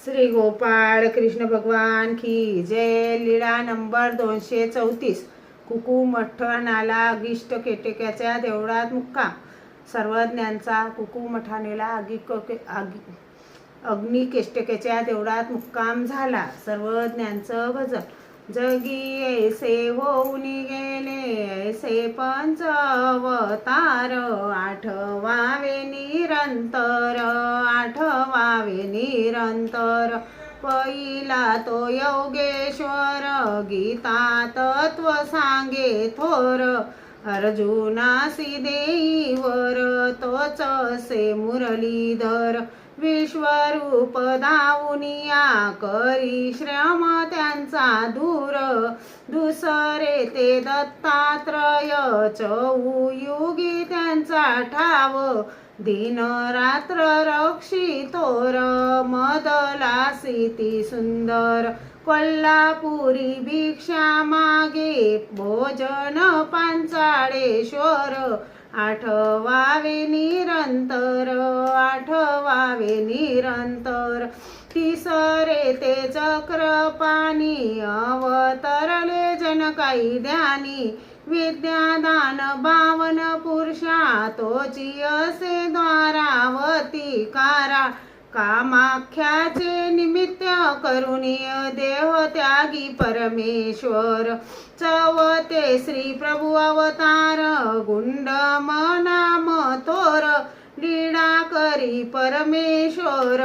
श्री गोपाळ कृष्ण भगवान की जय। लीळा नंबर 234। कुकुमठाणाला अगिष्ट केटक्याच्या देवळात मुक्काम। सर्वज्ञांचा कुकुमठाणेला अग्नी केष्टकेच्या देवळात मुक्काम झाला। सर्वज्ञांचं भजन। जगी ऐसे होऊन गेले ऐसे पंच अवतार, आठवावे निरंतर आठवावे निरंतर। पहिला तो योगेश्वर गीता तत्व सांगे थोर, अर्जुनासी देईवर तोच असे मुरलीधर। विश्वरूप धावूनिया करी श्रम त्यांचा दूर, दुसरे ते दत्तात्रय चौयुगी त्यांचा ठाव। दिन रात्र रक्षितोर मदलासी ती सुंदर, कोल्हापुरी भिक्षा मागे भोजन पांचाळेश्वर। आठवावे निरंतर आठवावे निरंतर। तिसरे ते चक्रपाणी अवतरले जनकाई ध्यानी, विद्यादान 52 पुरुषा तोची असे द्वारावती कारा। कामाख्याचे निमित्त करुणीय देह त्यागी परमेश्वर, चवते श्री प्रभु अवतार गुंडम नाम तोर। लीळा करी परमेश्वर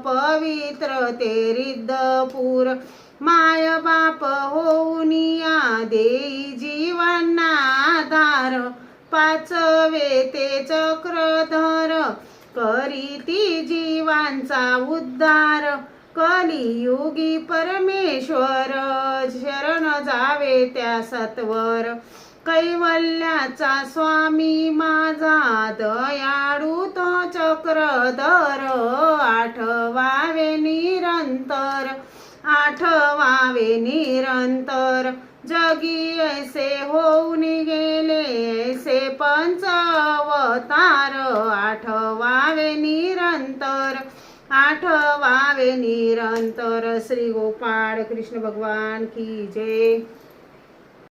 पवित्र ते रिद्धपूर, माय बाप होऊनिया देई जीवांना आधार। पाचवे ते चक्रधर करीती जीवांचा उद्धार, कलियुगी परमेश्वर शरण जावे त्या सत्वर। कैवल्याचा स्वामी माझा दयाळू तो चक्रधर, आठवावे निरंतर आठवावे निरंतर। जगी ऐसे होऊन गेले ऐसे पंच अवतार, आठवावे निरंतर आठवावे निरंतर। श्री गोपाळ कृष्ण भगवान की जय।